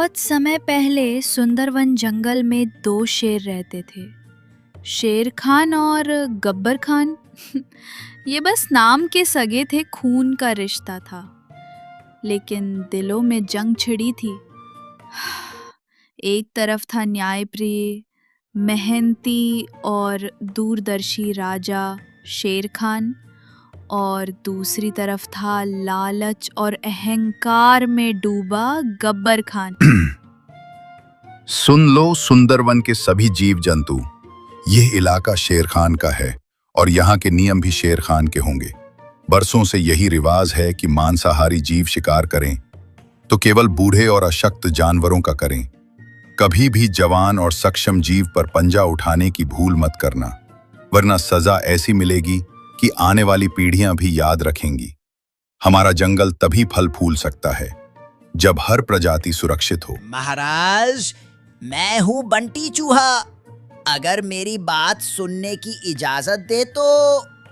बहुत समय पहले सुंदरवन जंगल में दो शेर रहते थे। शेर खान और गब्बर खान। ये बस नाम के सगे थे, खून का रिश्ता था, लेकिन दिलों में जंग छिड़ी थी। एक तरफ था न्यायप्रिय, मेहनती और दूरदर्शी राजा शेर खान, और दूसरी तरफ था लालच और अहंकार में डूबा गब्बर खान। सुन लो सुंदरवन के सभी जीव जंतु, यह इलाका शेर खान का है और यहाँ के नियम भी शेर खान के होंगे। बरसों से यही रिवाज है कि मांसाहारी जीव शिकार करें तो केवल बूढ़े और अशक्त जानवरों का करें। कभी भी जवान और सक्षम जीव पर पंजा उठाने की भूल मत करना, वरना सजा ऐसी मिलेगी कि आने वाली पीढ़ियां भी याद रखेंगी। हमारा जंगल तभी फल फूल सकता है जब हर प्रजाति सुरक्षित हो। महाराज, मैं हूँ बंटी चूहा। अगर मेरी बात सुनने की इजाजत दे तो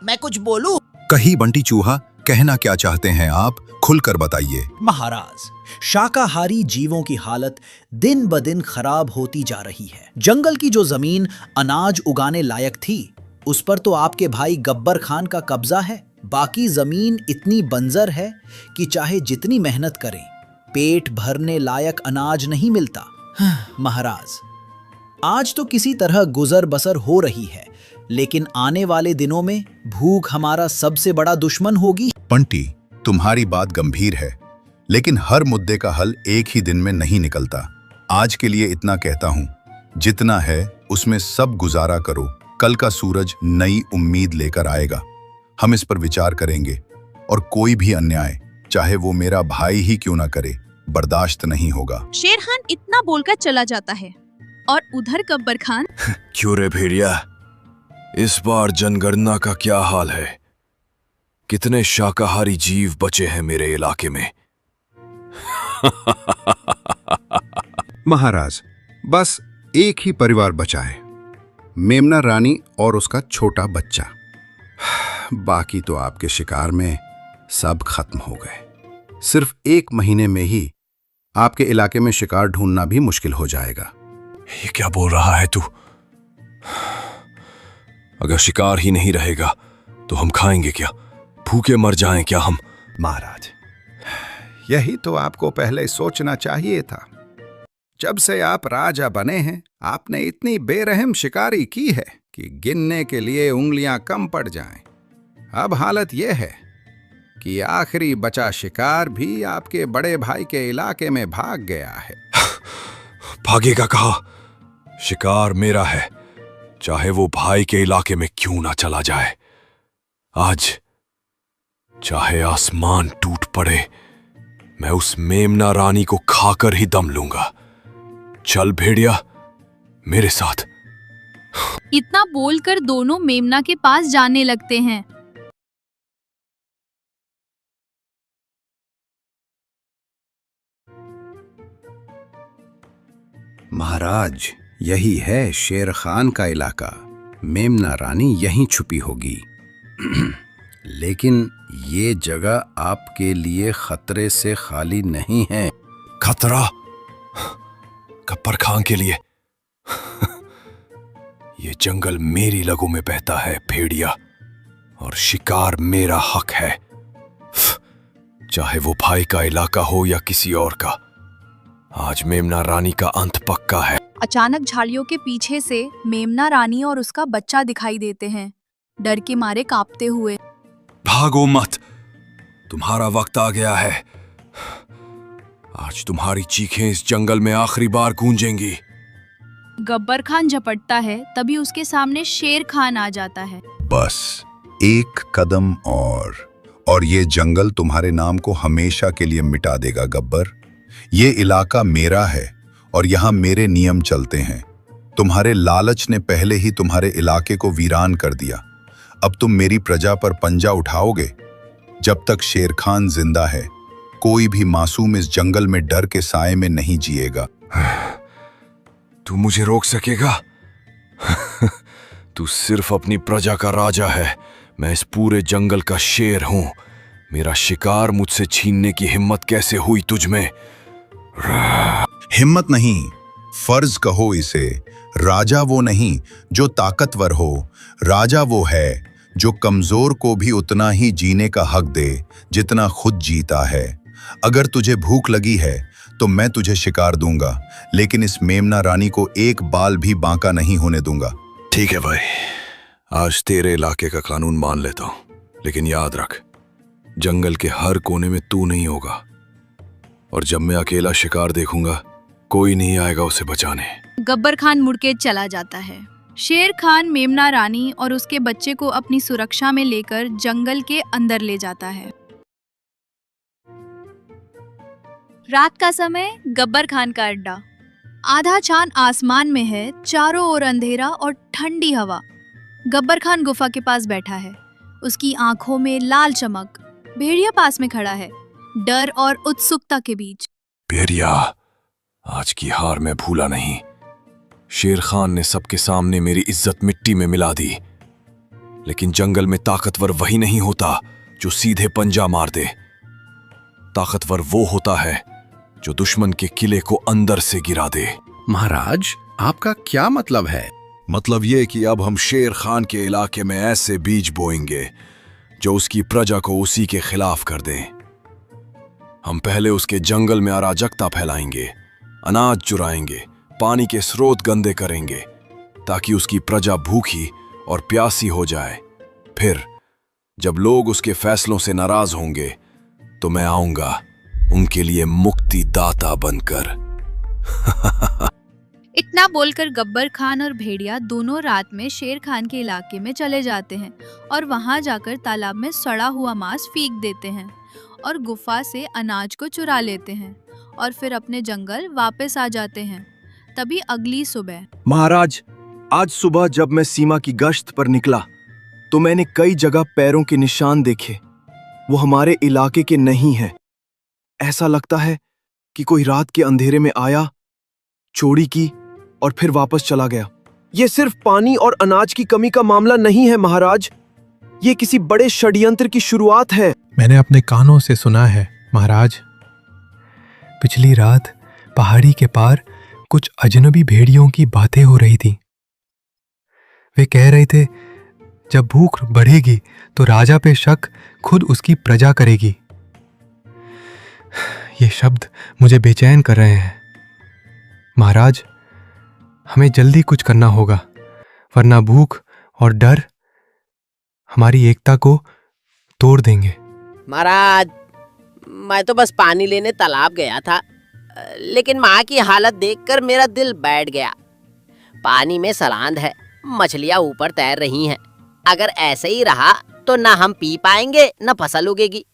मैं कुछ बोलूं? कही बंटी चूहा, कहना क्या चाहते हैं आप, खुलकर बताइए। महाराज, शाकाहारी जीवों की हालत दिन ब दिन खराब होती जा रही है। जंगल की जो जमीन अनाज उगाने लायक थी, उस पर तो आपके भाई गब्बर खान का कब्जा है। बाकी जमीन इतनी बंजर है कि चाहे जितनी मेहनत करें, पेट भरने लायक अनाज नहीं मिलता। महाराज, आज तो किसी तरह गुजर बसर हो रही है, लेकिन आने वाले दिनों में भूख हमारा सबसे बड़ा दुश्मन होगी। बंटी, तुम्हारी बात गंभीर है, लेकिन हर मुद्दे का हल एक ही दिन में नहीं निकलता। आज के लिए इतना कहता हूँ, जितना है उसमें सब गुजारा करो। कल का सूरज नई उम्मीद लेकर आएगा। हम इस पर विचार करेंगे और कोई भी अन्याय, चाहे वो मेरा भाई ही क्यों ना करे, बर्दाश्त नहीं होगा। शेर खान इतना बोलकर चला जाता है और उधर गब्बर खान क्यों रे भेड़िया, इस बार जनगणना का क्या हाल है? कितने शाकाहारी जीव बचे हैं मेरे इलाके में? महाराज, बस एक ही परिवार बचा है, मेमना रानी और उसका छोटा बच्चा। बाकी तो आपके शिकार में सब खत्म हो गए। सिर्फ 1 महीने में ही आपके इलाके में शिकार ढूंढना भी मुश्किल हो जाएगा। ये क्या बोल रहा है तू? अगर शिकार ही नहीं रहेगा तो हम खाएंगे क्या? भूखे मर जाएं क्या हम? महाराज, यही तो आपको पहले सोचना चाहिए था। जब से आप राजा बने हैं, आपने इतनी बेरहम शिकारी की है कि गिनने के लिए उंगलियां कम पड़ जाएं। अब हालत यह है कि आखिरी बचा शिकार भी आपके बड़े भाई के इलाके में भाग गया है। भागेगा कहा? शिकार मेरा है, चाहे वो भाई के इलाके में क्यों ना चला जाए। आज चाहे आसमान टूट पड़े, मैं उस मेमना रानी को खाकर ही दम लूंगा। चल भेड़िया, मेरे साथ। इतना बोलकर दोनों मेमना के पास जाने लगते हैं। महाराज, यही है शेर खान का इलाका। मेमना रानी यहीं छुपी होगी। लेकिन ये जगह आपके लिए खतरे से खाली नहीं है। खतरा? गब्बर खान के लिए? ये जंगल मेरी लगों में बहता है भेड़िया, और शिकार मेरा हक है, चाहे वो भाई का इलाका हो या किसी और का। आज मेमना रानी का अंत पक्का है। अचानक झाड़ियों के पीछे से मेमना रानी और उसका बच्चा दिखाई देते हैं, डर के मारे कांपते हुए। भागो मत, तुम्हारा वक्त आ गया है। आज तुम्हारी चीखें इस जंगल में आखिरी बार गूंजेंगी। गब्बर खान झपटता है, तभी उसके सामने शेर खान आ जाता है। बस एक कदम और ये जंगल तुम्हारे नाम को हमेशा के लिए मिटा देगा गब्बर। ये इलाका मेरा है और यहाँ मेरे नियम चलते हैं। तुम्हारे लालच ने पहले ही तुम्हारे इलाके को वीरान कर दिया। अब तुम मेरी प्रजा पर पंजा उठाओगे। जब तक शेर खान जिंदा है, कोई भी मासूम इस जंगल में डर के साए में नहीं जिएगा। तू मुझे रोक सकेगा? तू सिर्फ अपनी प्रजा का राजा है, मैं इस पूरे जंगल का शेर हूं। मेरा शिकार मुझसे छीनने की हिम्मत कैसे हुई तुझ में? हिम्मत नहीं, फर्ज कहो इसे। राजा वो नहीं जो ताकतवर हो, राजा वो है जो कमजोर को भी उतना ही जीने का हक दे जितना खुद जीता है। अगर तुझे भूख लगी है तो मैं तुझे शिकार दूंगा, लेकिन इस मेमना रानी को एक बाल भी बांका नहीं होने दूंगा। ठीक है भाई, आज तेरे इलाके का कानून मान लेता हूं, लेकिन याद रख, जंगल के हर कोने में तू नहीं होगा, और जब मैं अकेला शिकार देखूंगा कोई नहीं आएगा उसे बचाने। गब्बर खान मुड़ के चला जाता है। शेर खान मेमना रानी और उसके बच्चे को अपनी सुरक्षा में लेकर जंगल के अंदर ले जाता है। रात का समय, गब्बर खान का अड्डा। आधा चांद आसमान में है, चारों ओर अंधेरा और ठंडी हवा। गब्बर खान गुफा के पास बैठा है, उसकी आंखों में लाल चमक। भेड़िया पास में खड़ा है, डर और उत्सुकता के बीच। भेड़िया, आज की हार मैं भूला नहीं। शेर खान ने सबके सामने मेरी इज्जत मिट्टी में मिला दी, लेकिन जंगल में ताकतवर वही नहीं होता जो सीधे पंजा मार दे। ताकतवर वो होता है जो दुश्मन के किले को अंदर से गिरा दे। महाराज, आपका क्या मतलब है? मतलब ये कि अब हम शेर खान के इलाके में ऐसे बीज बोएंगे जो उसकी प्रजा को उसी के खिलाफ कर दें। हम पहले उसके जंगल में अराजकता फैलाएंगे, अनाज चुराएंगे, पानी के स्रोत गंदे करेंगे, ताकि उसकी प्रजा भूखी और प्यासी हो जाए। फिर जब लोग उसके फैसलों से नाराज होंगे तो मैं आऊंगा उनके लिए मुक्तिदाता बनकर। इतना बोलकर गब्बर खान और भेड़िया दोनों रात में शेर खान के इलाके में चले जाते हैं और वहां जाकर तालाब में सड़ा हुआ मांस फेंक देते हैं और गुफा से अनाज को चुरा लेते हैं और फिर अपने जंगल वापस आ जाते हैं। तभी अगली सुबह। महाराज, आज सुबह जब मैं सीमा की गश्त पर निकला तो मैंने कई जगह पैरों के निशान देखे। वो हमारे इलाके के नहीं हैं। ऐसा लगता है कि कोई रात के अंधेरे में आया, चोरी की और फिर वापस चला गया। ये सिर्फ पानी और अनाज की कमी का मामला नहीं है महाराज, ये किसी बड़े षड्यंत्र की शुरुआत है। मैंने अपने कानों से सुना है महाराज। पिछली रात पहाड़ी के पार कुछ अजनबी भेड़ियों की बातें हो रही थी। वे कह रहे थे जब भूख बढ़ेगी तो राजा पे शक खुद उसकी प्रजा करेगी। ये शब्द मुझे बेचैन कर रहे हैं। महाराज, हमें जल्दी कुछ करना होगा, वरना भूख और डर हमारी एकता को तोड़ देंगे। महाराज, मैं तो बस पानी लेने तालाब गया था, लेकिन माँ की हालत देखकर मेरा दिल बैठ गया। पानी में सलांद है, मछलियाँ ऊपर तैर रही हैं। अगर ऐसे ही रहा तो ना हम पी पाएंगे ना फसल उगेगी।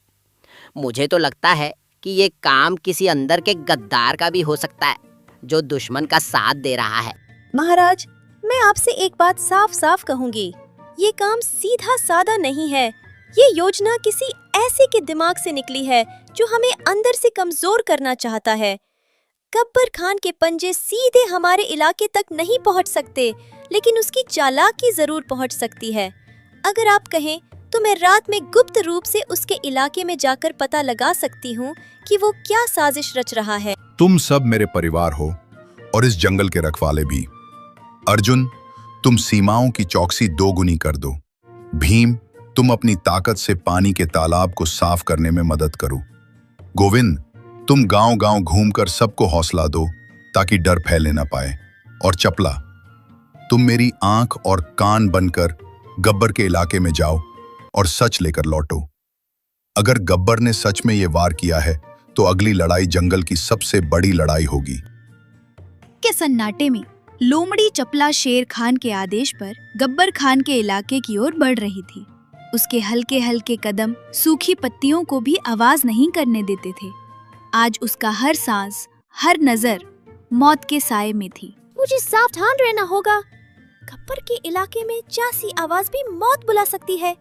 मुझे तो लगता है कि ये काम किसी अंदर के गद्दार का भी हो सकता है जो दुश्मन का साथ दे रहा है। महाराज, मैं आपसे एक बात साफ साफ कहूंगी, ये काम सीधा साधा नहीं है। ये योजना किसी ऐसे के दिमाग से निकली है जो हमें अंदर से कमजोर करना चाहता है। गब्बर खान के पंजे सीधे हमारे इलाके तक नहीं पहुंच सकते, लेकिन उसकी चालाकी जरूर पहुंच सकती है। अगर आप कहें तो मैं रात में गुप्त रूप से उसके इलाके में जाकर पता लगा सकती हूँ कि वो क्या साजिश रच रहा है। तुम सब मेरे परिवार हो और इस जंगल के रखवाले भी। अर्जुन, तुम सीमाओं की चौकसी दोगुनी कर दो। भीम, तुम अपनी ताकत से पानी के तालाब को साफ करने में मदद करो। गोविंद, तुम गांव-गांव घूमकर सबको हौसला दो ताकि डर फैले ना पाए। और चपला, तुम मेरी आंख और कान बनकर गब्बर के इलाके में जाओ और सच लेकर लौटो। अगर गब्बर ने सच में ये वार किया है तो अगली लड़ाई जंगल की सबसे बड़ी लड़ाई होगी। के सन्नाटे में लोमड़ी चपला शेर खान के आदेश पर गब्बर खान के इलाके की ओर बढ़ रही थी। उसके हल्के हल्के कदम सूखी पत्तियों को भी आवाज नहीं करने देते थे। आज उसका हर सांस, हर नजर मौत के साए में थी। मुझे सावधान रहना होगा। गब्बर के इलाके में जैसी आवाज भी मौत बुला सकती है,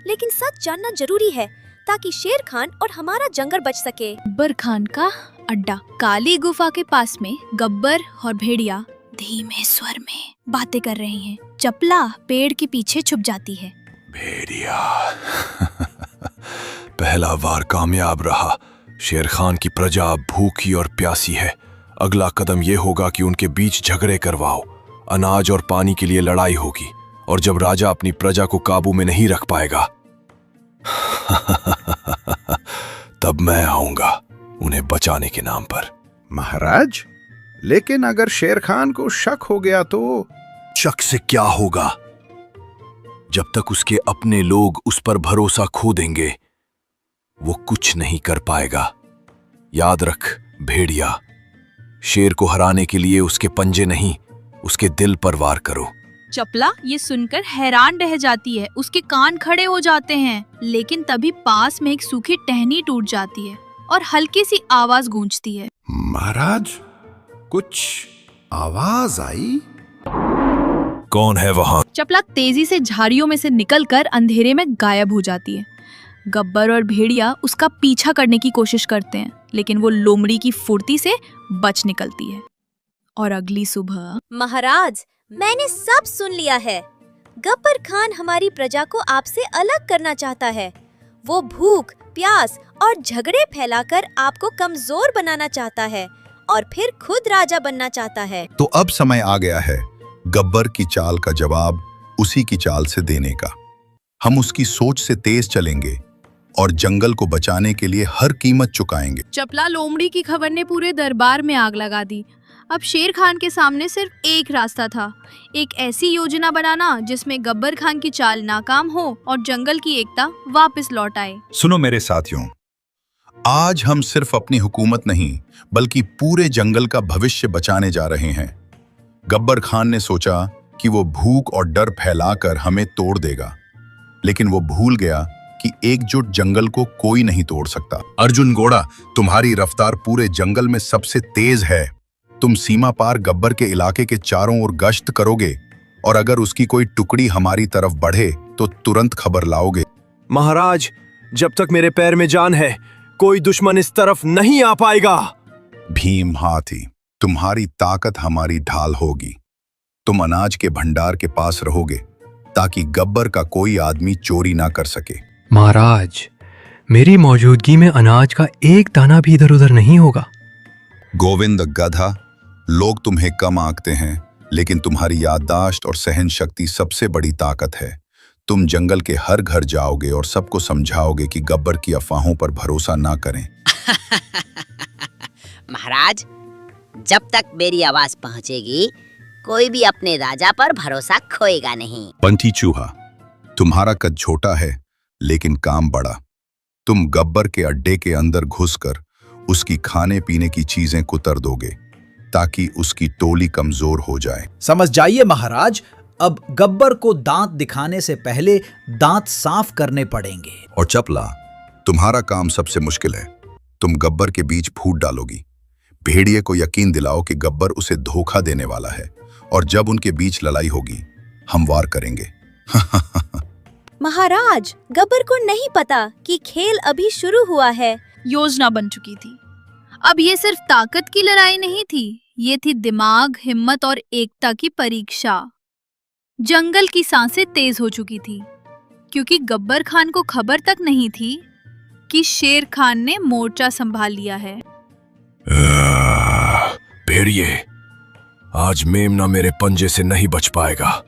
लेकिन सच जानना जरूरी है ताकि शेर खान और हमारा जंगल बच सके। गब्बर खान का अड्डा। काली गुफा के पास में गब्बर और भेड़िया धीमे स्वर में बातें कर रहे हैं। चपला पेड़ के पीछे छुप जाती है। भेड़िया, पहला वार कामयाब रहा। शेर खान की प्रजा भूखी और प्यासी है। अगला कदम यह होगा कि उनके बीच झगड़े करवाओ। अनाज और पानी के लिए लड़ाई होगी, और जब राजा अपनी प्रजा को काबू में नहीं रख पाएगा तब मैं आऊंगा उन्हें बचाने के नाम पर। महाराज, लेकिन अगर शेर खान को शक हो गया तो? शक से क्या होगा? जब तक उसके अपने लोग उस पर भरोसा खो देंगे, वो कुछ नहीं कर पाएगा। याद रख भेड़िया, शेर को हराने के लिए उसके पंजे नहीं, उसके दिल पर वार करो। चपला ये सुनकर हैरान रह जाती है। उसके कान खड़े हो जाते हैं, लेकिन तभी पास में एक सूखी टहनी टूट जाती है और हल्की सी आवाज गूंजती है। महाराज, कुछ आवाज आई। कौन है वहां? चपला तेजी से झाड़ियों में से निकलकर अंधेरे में गायब हो जाती है। गब्बर और भेड़िया उसका पीछा करने की कोशिश करते हैं, लेकिन वो लोमड़ी की फुर्ती से बच निकलती है। और अगली सुबह। महाराज, मैंने सब सुन लिया है। गब्बर खान हमारी प्रजा को आपसे अलग करना चाहता है। वो भूख, प्यास और झगड़े फैलाकर आपको कमजोर बनाना चाहता है और फिर खुद राजा बनना चाहता है। तो अब समय आ गया है गब्बर की चाल का जवाब उसी की चाल से देने का। हम उसकी सोच से तेज चलेंगे और जंगल को बचाने के लिए हर कीमत चुकाएंगे। चपला लोमड़ी की खबर ने पूरे दरबार में आग लगा दी। अब शेर खान के सामने सिर्फ एक रास्ता था, एक ऐसी योजना बनाना जिसमें गब्बर खान की चाल नाकाम हो और जंगल की एकता वापस लौट आए। सुनो मेरे साथियों, आज हम सिर्फ अपनी हुकूमत नहीं बल्कि पूरे जंगल का भविष्य बचाने जा रहे हैं। गब्बर खान ने सोचा कि वो भूख और डर फैलाकर हमें तोड़ देगा, लेकिन वो भूल गया कि एकजुट जंगल को कोई नहीं तोड़ सकता। अर्जुन घोड़ा, तुम्हारी रफ्तार पूरे जंगल में सबसे तेज है। तुम सीमा पार गब्बर के इलाके के चारों ओर गश्त करोगे और अगर उसकी कोई टुकड़ी हमारी तरफ बढ़े तो तुरंत खबर लाओगे। महाराज, जब तक मेरे पैर में जान है, कोई दुश्मन इस तरफ नहीं आ पाएगा। भीम हाथी, तुम्हारी ताकत हमारी ढाल होगी। तुम अनाज के भंडार के पास रहोगे ताकि गब्बर का कोई आदमी चोरी ना कर सके। महाराज, मेरी मौजूदगी में अनाज का एक दाना भी इधर उधर नहीं होगा। गोविंद गधा, लोग तुम्हें कम आंकते हैं, लेकिन तुम्हारी याददाश्त और सहन शक्ति सबसे बड़ी ताकत है। तुम जंगल के हर घर जाओगे और सबको समझाओगे कि गब्बर की अफवाहों पर भरोसा ना करें। महाराज, जब तक मेरी आवाज पहुंचेगी, कोई भी अपने राजा पर भरोसा खोएगा नहीं। पंथी चूहा, तुम्हारा कद छोटा है लेकिन काम बड़ा। तुम गब्बर के अड्डे के अंदर घुसकर उसकी खाने पीने की चीजें कुतर दोगे ताकि उसकी टोली कमजोर हो जाए। समझ जाइए महाराज, अब गब्बर को दांत दिखाने से पहले दांत साफ करने पड़ेंगे। और चपला, तुम्हारा काम सबसे मुश्किल है। तुम गब्बर के बीच फूट डालोगी। भेड़िए को यकीन दिलाओ कि गब्बर उसे धोखा देने वाला है और जब उनके बीच लड़ाई होगी हम वार करेंगे। महाराज, गब्बर को नहीं पता कि खेल अभी शुरू हुआ है। योजना बन चुकी थी। अब ये सिर्फ ताकत की लड़ाई नहीं थी, ये थी दिमाग, हिम्मत और एकता की परीक्षा। जंगल की सांसें तेज हो चुकी थी क्योंकि गब्बर खान को खबर तक नहीं थी कि शेर खान ने मोर्चा संभाल लिया है। भेड़िए, आज मेमना मेरे पंजे से नहीं बच पाएगा।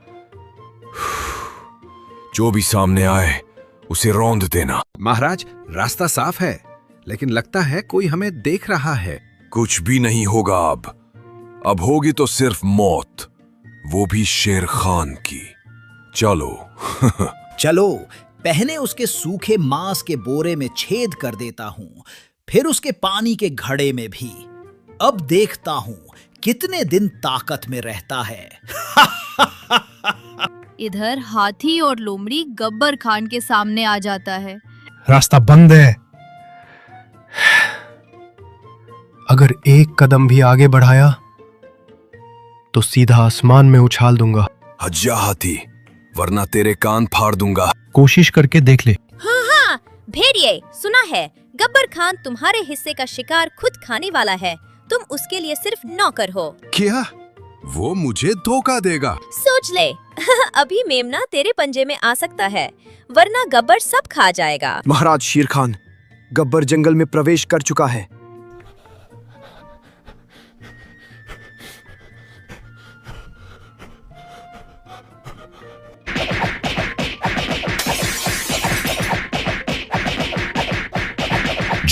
जो भी सामने आए उसे रौंद देना। महाराज, रास्ता साफ है, लेकिन लगता है कोई हमें देख रहा है। कुछ भी नहीं होगा अब होगी तो सिर्फ मौत, वो भी शेर खान की। चलो। चलो, पहले उसके सूखे मांस के बोरे में छेद कर देता हूं, फिर उसके पानी के घड़े में भी। अब देखता हूं कितने दिन ताकत में रहता है। इधर हाथी और लोमड़ी गब्बर खान के सामने आ जाता है। रास्ता बंद है। अगर एक कदम भी आगे बढ़ाया तो सीधा आसमान में उछाल दूंगा। हज्जा हाथी, वरना तेरे कान फाड़ दूंगा। कोशिश करके देख ले। हाँ, भेड़िए, सुना है गब्बर खान तुम्हारे हिस्से का शिकार खुद खाने वाला है। तुम उसके लिए सिर्फ नौकर हो। क्या वो मुझे धोखा देगा? सोच ले। अभी मेमना तेरे पंजे में आ सकता है, वरना गब्बर सब खा जाएगा। महाराज शेर खान, गब्बर जंगल में प्रवेश कर चुका है।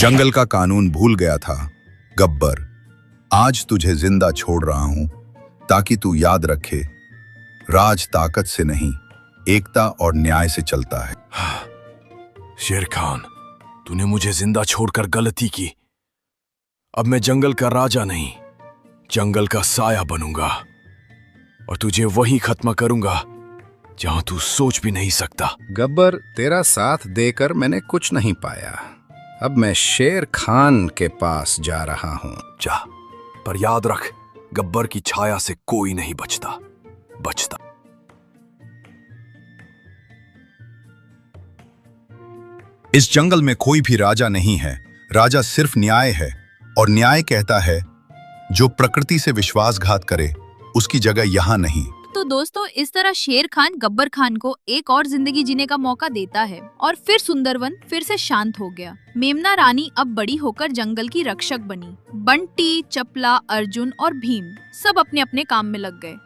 जंगल का कानून भूल गया था। गब्बर, आज तुझे जिंदा छोड़ रहा हूं ताकि तू याद रखे, राज ताकत से नहीं, एकता और न्याय से चलता है। शेर खान, तूने मुझे जिंदा छोड़कर गलती की। अब मैं जंगल का राजा नहीं, जंगल का साया बनूंगा और तुझे वहीं खत्म करूंगा जहां तू सोच भी नहीं सकता। गब्बर, तेरा साथ देकर मैंने कुछ नहीं पाया। अब मैं शेर खान के पास जा रहा हूं। जा, पर याद रख, गब्बर की छाया से कोई नहीं बचता। इस जंगल में कोई भी राजा नहीं है, राजा सिर्फ न्याय है। और न्याय कहता है, जो प्रकृति से विश्वासघात करे उसकी जगह यहाँ नहीं। तो दोस्तों, इस तरह शेर खान गब्बर खान को एक और जिंदगी जीने का मौका देता है और फिर सुंदरवन फिर से शांत हो गया। मेमना रानी अब बड़ी होकर जंगल की रक्षक बनी। बंटी, चपला, अर्जुन और भीम सब अपने अपने काम में लग गए।